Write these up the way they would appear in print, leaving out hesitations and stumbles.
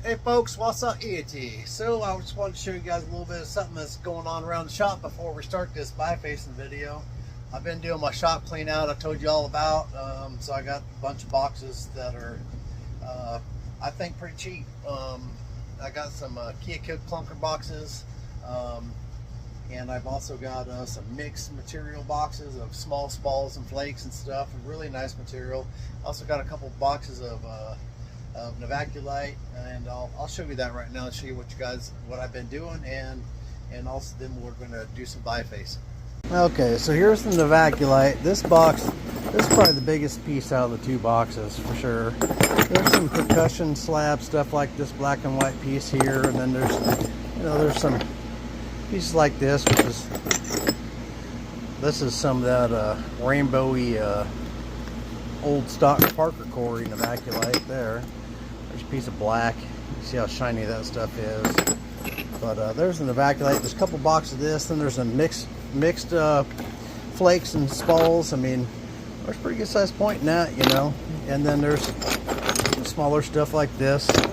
Hey folks, what's up, EAT? So I just wanted to show you guys a little bit of something that's going on around the shop before we start this Bifacing video. I've been doing my shop clean out I told you all about. So I got a bunch of boxes that are I think pretty cheap. I got some Kia Cook clunker boxes, and I've also got some mixed material boxes of small spalls and flakes and stuff, really nice material. Also got a couple boxes of Novaculite, and I'll show you that right now and show you what I've been doing, and also then we're going to do some biface. Okay, so here's the Novaculite. This box, this is probably the biggest piece out of the two boxes for sure. There's some percussion slab stuff like this black and white piece here, and then there's some pieces like this, this is some of that rainbowy old stock Parker Corey Novaculite there. There's a piece of black. You see how shiny that stuff is. But there's the Novaculite. There's a couple boxes of this. Then there's a mixed flakes and spalls. I mean, there's a pretty good sized point in that, you know. And then there's smaller stuff like this. A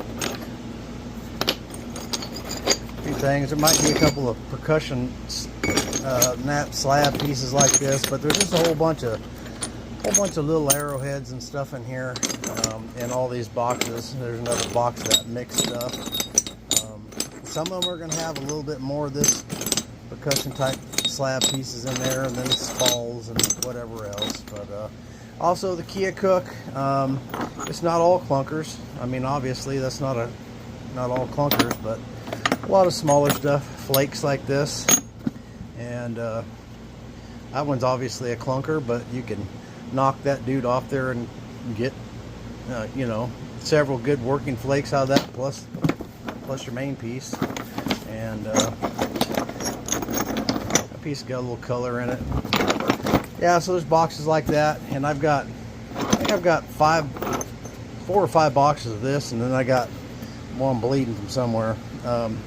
few things. There might be a couple of percussion nap slab pieces like this, but there's just a whole bunch of little arrowheads and stuff in here, in all these boxes. There's another box of that mixed stuff. Some of them are going to have a little bit more of this percussion type slab pieces in there, and then spalls and whatever else. But also the Kia Cook, it's not all clunkers. I mean, obviously that's not all clunkers, but a lot of smaller stuff, flakes like this, and that one's obviously a clunker, but you can knock that dude off there and get you know, several good working flakes out of that, plus your main piece. And that piece got a little color in it. Yeah, so there's boxes like that, and I think I've got 4 or 5 boxes of this, and then I got one bleeding from somewhere.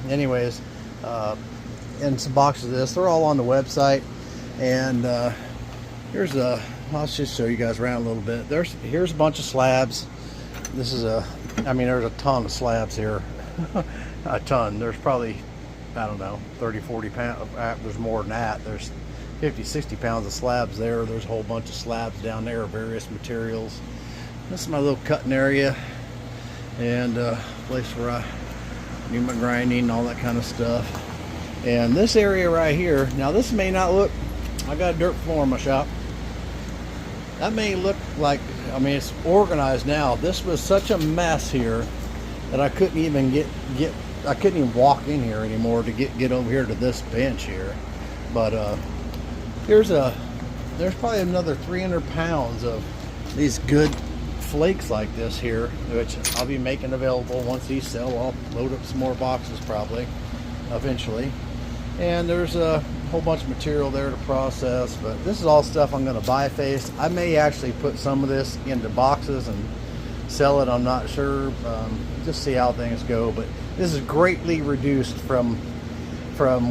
Anyways, and some boxes of this. They're all on the website, and here's a, I'll just show you guys around a little bit. Here's a bunch of slabs. This is I mean, there's a ton of slabs here. A ton. There's probably, I don't know, 30, 40 pounds. There's more than that. There's 50, 60 pounds of slabs there. There's a whole bunch of slabs down there of various materials. This is my little cutting area, and place where I do my grinding and all that kind of stuff. And this area right here, now this may not look, I got a dirt floor in my shop. That may look like, I mean, it's organized now. This was such a mess here that I couldn't even I couldn't even walk in here anymore to get over here to this bench here. But there's probably another 300 pounds of these good flakes like this here, which I'll be making available once these sell. I'll load up some more boxes probably eventually. And there's a whole bunch of material there to process, but this is all stuff I'm going to biface. I may actually put some of this into boxes and sell it, I'm not sure. Just see how things go, but this is greatly reduced from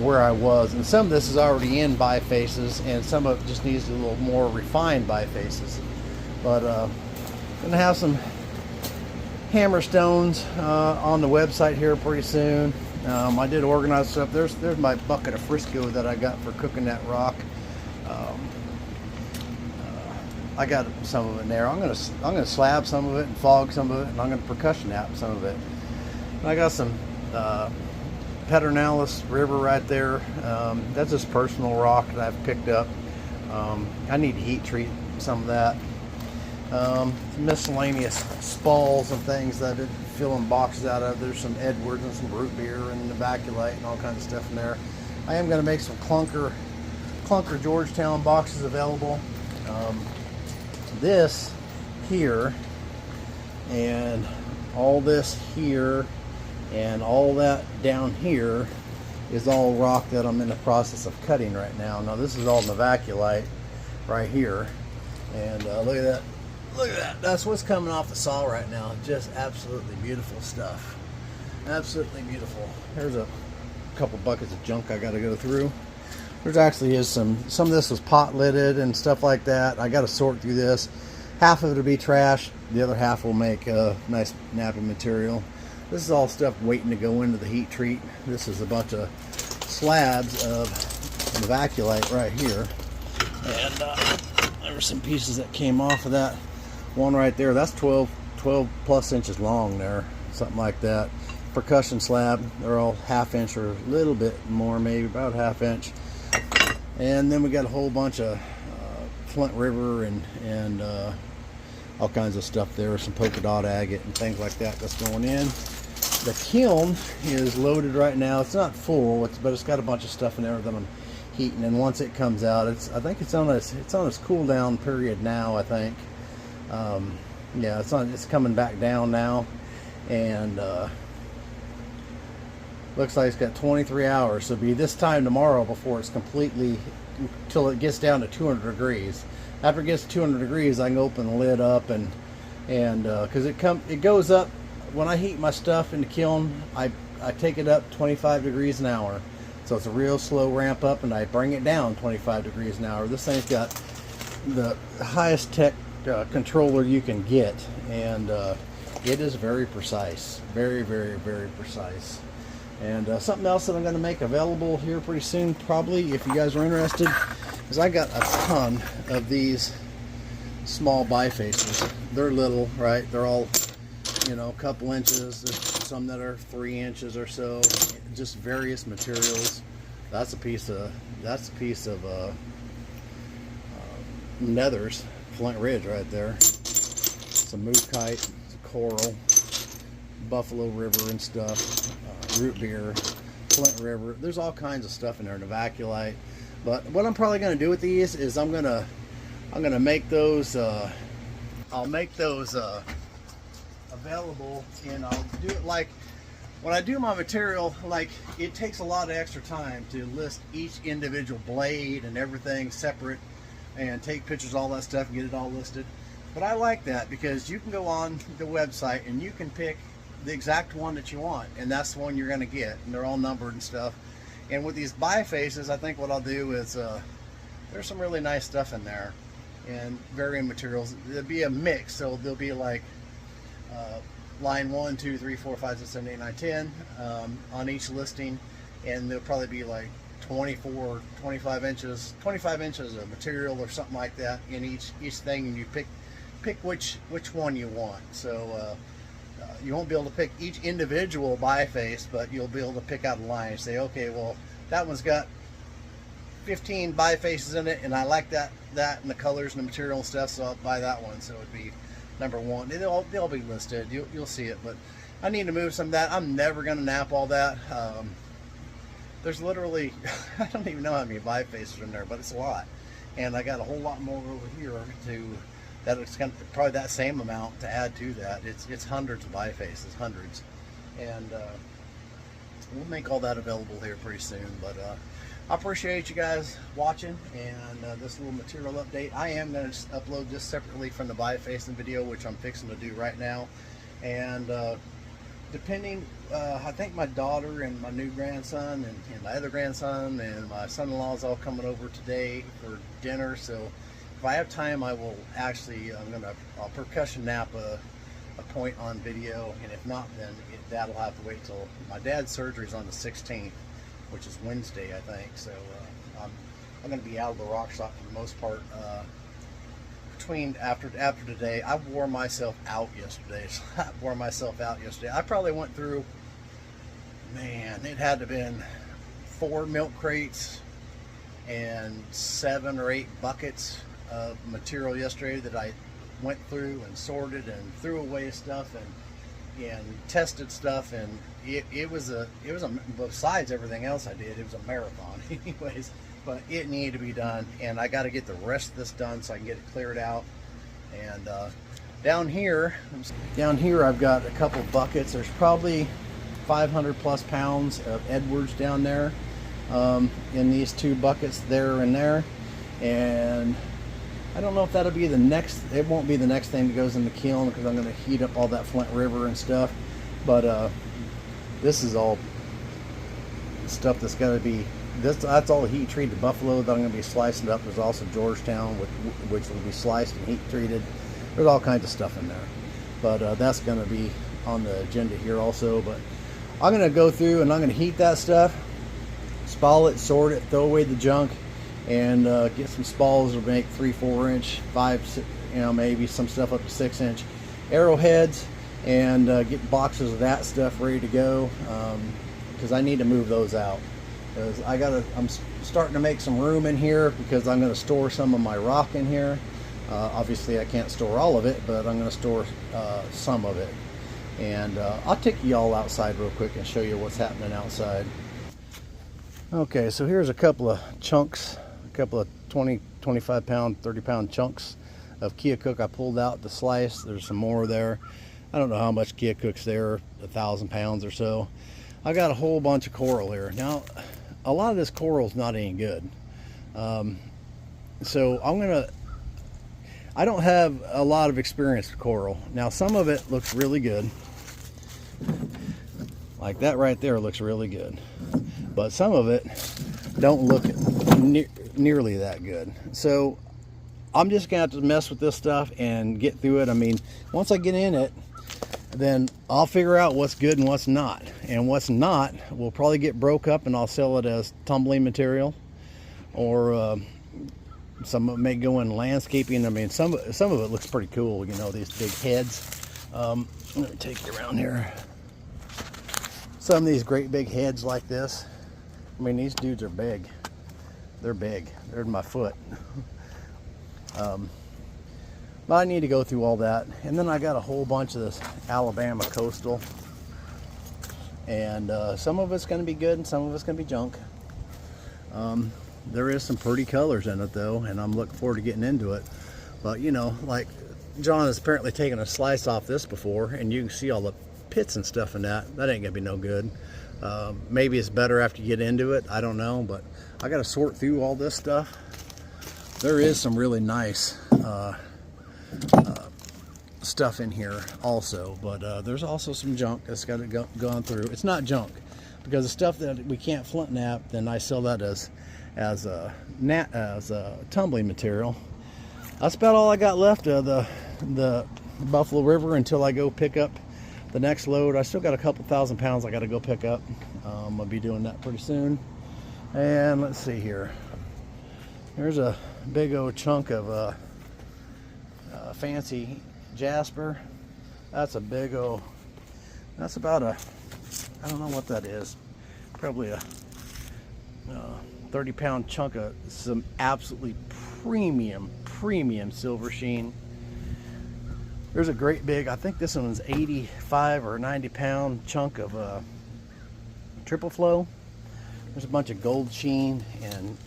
where I was, and some of this is already in bifaces, and some of it just needs a little more refined bifaces. But I'm going to have some hammer stones on the website here pretty soon. I did organize stuff. There's my bucket of Frisco that I got for cooking that rock. I got some of it in there. I'm gonna slab some of it and fog some of it, and I'm gonna percussion nap some of it. And I got some Pedernales River right there. That's just personal rock that I've picked up. I need to heat treat some of that. Miscellaneous spalls and things that I've been filling boxes out of. There's some Edwards and some root beer and Novaculite and all kinds of stuff in there. I am going to make some clunker Georgetown boxes available. This here and all this here and all that down here is all rock that I'm in the process of cutting right now. Now this is all Novaculite right here, and look at that. Look at that. That's what's coming off the saw right now. Just absolutely beautiful stuff. Absolutely beautiful. Here's a couple buckets of junk I got to go through. There's actually is some of this was pot lidded and stuff like that. I got to sort through this. Half of it will be trash. The other half will make nice napping material. This is all stuff waiting to go into the heat treat. This is a bunch of slabs of evacuate right here. And there were some pieces that came off of that one right there. That's 12 plus inches long there, something like that. Percussion slab, they're all ½ inch or a little bit more, maybe about ½ inch. And then we got a whole bunch of Flint River and all kinds of stuff there, some polka dot agate and things like that that's going in. The kiln is loaded right now. It's not full, but it's got a bunch of stuff in there that I'm heating. And once it comes out, I think it's on its cool down period now. I think, yeah, it's coming back down now, and looks like it's got 23 hours. So it'll be this time tomorrow before it's completely, till it gets down to 200 degrees. After it gets to 200 degrees, I can open the lid up and because it goes up. When I heat my stuff in the kiln, I take it up 25 degrees an hour. So it's a real slow ramp up, and I bring it down 25 degrees an hour. This thing's got the highest tech controller you can get, and it is very precise. Very, very, very precise. And something else that I'm going to make available here pretty soon, probably, if you guys are interested, is I got a ton of these small bifaces. They're little, right? They're all, you know, a couple inches. There's some that are 3 inches or so. Just various materials. That's a piece of Nethers, Flint Ridge right there. Some moose kite, some coral, Buffalo River and stuff, root beer, Flint River. There's all kinds of stuff in there, and evacuate. But what I'm probably going to do with these is I'm gonna make those. I'll make those available, and I'll do it like when I do my material. Like, it takes a lot of extra time to list each individual blade and everything separate, and take pictures, all that stuff, and get it all listed. But I like that because you can go on the website and you can pick the exact one that you want, and that's the one you're going to get, and they're all numbered and stuff. And with these bifaces, I think what I'll do is there's some really nice stuff in there, and varying materials. There'll be a mix, so there'll be like line 1, 2, 3, 4, 5, 6, 7, 8, 9, 10 on each listing, and there'll probably be like 24, 25 inches of material or something like that in each thing, and you pick which one you want. So you won't be able to pick each individual biface, but you'll be able to pick out a line and say, okay, well, that one's got 15 bifaces in it, and I like that and the colors and the material and stuff, so I'll buy that one. So it'd be number 1. They'll be listed. You'll see it, but I need to move some of that. I'm never going to nap all that. There's literally, I don't even know how many bifaces are in there, but it's a lot. And I got a whole lot more over here that it's going to probably that same amount to add to that. It's hundreds of bifaces, hundreds. And we'll make all that available here pretty soon. But I appreciate you guys watching, and this little material update. I am going to upload this separately from the bifacing video, which I'm fixing to do right now. And depending, I think my daughter and my new grandson and my other grandson and my son-in-law is all coming over today for dinner. So if I have time, I will actually, I'll percussion nap a point on video, and if not, then that'll have to wait till my dad's surgery is on the 16th, which is Wednesday, I think. So I'm going to be out of the rock shop for the most part. After today, I wore myself out yesterday. I probably went through, man, it had to have been 4 milk crates and 7 or 8 buckets of material yesterday that I went through and sorted and threw away stuff and tested stuff, and it was besides everything else I did, it was a marathon anyways. But it needed to be done, and I got to get the rest of this done so I can get it cleared out. And down here I've got a couple buckets. There's probably 500 plus pounds of Edwards down there in these 2 buckets there and there. And I don't know if that'll be the next, it won't be the next thing that goes in the kiln, because I'm going to heat up all that Flint River and stuff. But this is all stuff that's got to be, that's all heat treated buffalo that I'm going to be slicing up. There's also Georgetown, which will be sliced and heat treated. There's all kinds of stuff in there, but that's going to be on the agenda here also, but I'm going to go through and I'm going to heat that stuff, spall it, sort it, throw away the junk, and get some spalls that'll make 3-4 inch, 5, you know, maybe some stuff up to 6 inch arrowheads, and get boxes of that stuff ready to go, because I need to move those out. Because I'm starting to make some room in here because I'm going to store some of my rock in here. Obviously I can't store all of it, but I'm going to store some of it. And I'll take you all outside real quick and show you what's happening outside. Okay, so here's a couple of chunks, a couple of 20, 25 pound, 30 pound chunks of Keokuk I pulled out to slice. There's some more there. I don't know how much Keokuk's there, 1,000 pounds or so. I got a whole bunch of coral here. Now, a lot of this coral's not any good. So I don't have a lot of experience with coral. Now, some of it looks really good. Like that right there looks really good. But some of it don't look nearly that good. So I'm just gonna have to mess with this stuff and get through it. I mean, once I get in it, then I'll figure out what's good and what's not. And what's not will probably get broke up and I'll sell it as tumbling material, or some of it may go in landscaping. I mean, some of it looks pretty cool, you know, these big heads. Let me take you around here. Some of these great big heads like this. I mean, these dudes are big. They're big. They're in my foot. But I need to go through all that. And then I got a whole bunch of this Alabama coastal. And some of it's going to be good and some of it's going to be junk. There is some pretty colors in it though, and I'm looking forward to getting into it. But you know, like John has apparently taken a slice off this before, and you can see all the pits and stuff in that. That ain't going to be no good. Maybe it's better after you get into it. I don't know, but I got to sort through all this stuff. There is some really nice stuff in here also, but there's also some junk that's got to gone through. It's not junk, because the stuff that we can't flint knap, then I sell that as tumbling material. That's about all I got left of the Buffalo River until I go pick up the next load. I still got a couple thousand pounds I got to go pick up. I'll be doing that pretty soon. And let's see here. There's a big old chunk of fancy jasper. That's a big old, that's about a, I don't know what that is, probably a 30-pound chunk of some absolutely premium silver sheen. There's a great big, I think this one's 85 or 90-pound chunk of triple flow. There's a bunch of gold sheen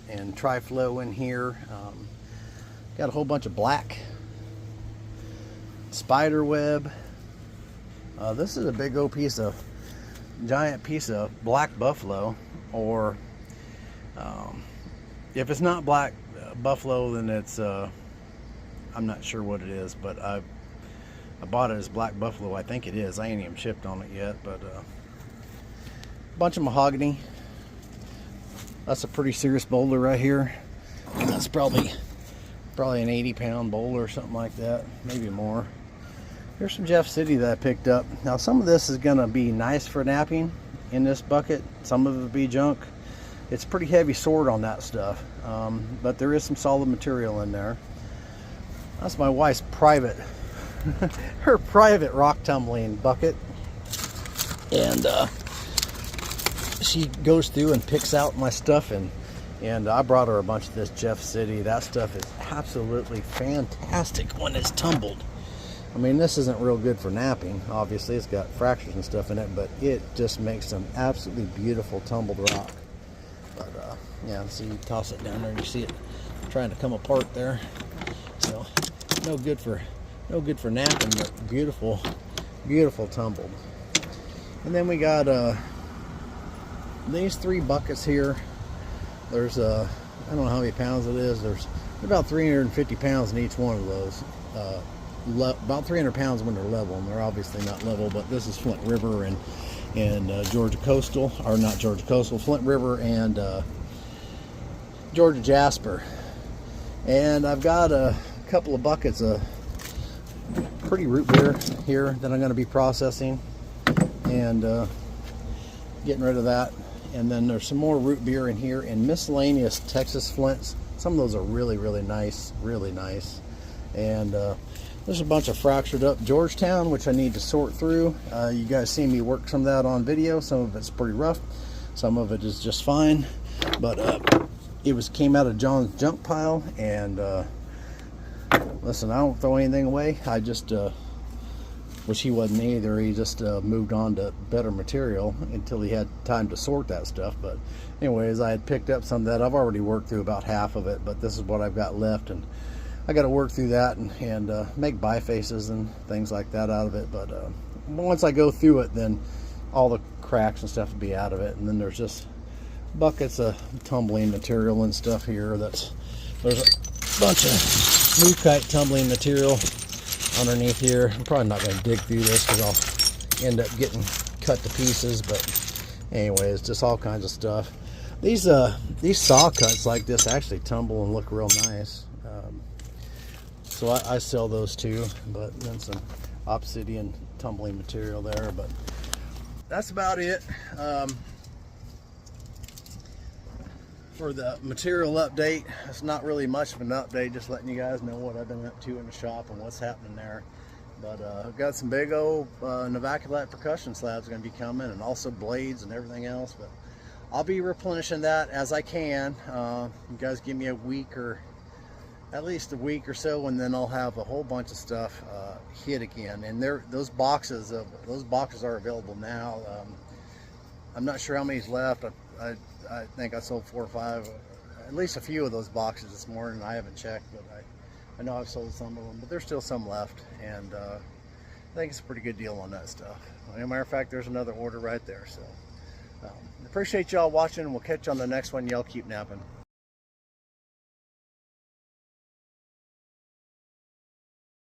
and tri-flow in here. Got a whole bunch of black spider web. This is a big old giant piece of black buffalo, or if it's not black buffalo, then it's I'm not sure what it is, but I bought it as black buffalo. I think it is. I ain't even shipped on it yet, but a bunch of mahogany. That's a pretty serious boulder right here. That's probably an 80-pound boulder or something like that, maybe more. Here's some Jeff City that I picked up. Now, some of this is going to be nice for napping in this bucket. Some of it will be junk. It's pretty heavy sword on that stuff, but there is some solid material in there. That's my wife's private, her private rock tumbling bucket, and she goes through and picks out my stuff, and I brought her a bunch of this Jeff City. That stuff is absolutely fantastic when it's tumbled. I mean, this isn't real good for napping. Obviously, it's got fractures and stuff in it, but it just makes some absolutely beautiful tumbled rock. But yeah, see, you toss it down there and you see it trying to come apart there. So no good for napping, but beautiful tumbled. And then we got these 3 buckets here. There's I don't know how many pounds it is. There's about 350 pounds in each one of those. About 300 pounds when they're level, and they're obviously not level, but this is Flint River and Georgia Coastal, or not Georgia Coastal, Flint River and Georgia Jasper. And I've got a couple of buckets of pretty root beer here that I'm going to be processing and getting rid of that. And then there's some more root beer in here and miscellaneous Texas flints. Some of those are really, really nice, really nice. And there's a bunch of fractured up Georgetown, which I need to sort through. You guys see me work some of that on video. Some of it's pretty rough. Some of it is just fine. But it came out of John's junk pile. And listen, I don't throw anything away. I just, which he wasn't either. He just moved on to better material until he had time to sort that stuff. But anyways, I had picked up some of that. I've already worked through about half of it, but this is what I've got left. And I got to work through that and make bifaces and things like that out of it. But once I go through it, then all the cracks and stuff will be out of it. And then there's just buckets of tumbling material and stuff here. There's a bunch of smooth kite tumbling material underneath here. I'm probably not going to dig through this because I'll end up getting cut to pieces. But anyways, just all kinds of stuff. These saw cuts like this actually tumble and look real nice. So I sell those too, but then some obsidian tumbling material there. But that's about it for the material update. It's not really much of an update, just letting you guys know what I've been up to in the shop and what's happening there. But I've got some big old Novaculite percussion slabs going to be coming, and also blades and everything else. But I'll be replenishing that as I can. You guys give me a week, or at least a week or so, and then I'll have a whole bunch of stuff hit again. And those boxes are available now. I'm not sure how many's left. I think I sold 4 or 5, at least a few of those boxes this morning. I haven't checked, but I know I've sold some of them, but there's still some left, and I think it's a pretty good deal on that stuff. As a matter of fact, there's another order right there. So appreciate y'all watching, and we'll catch you on the next one. Y'all keep napping.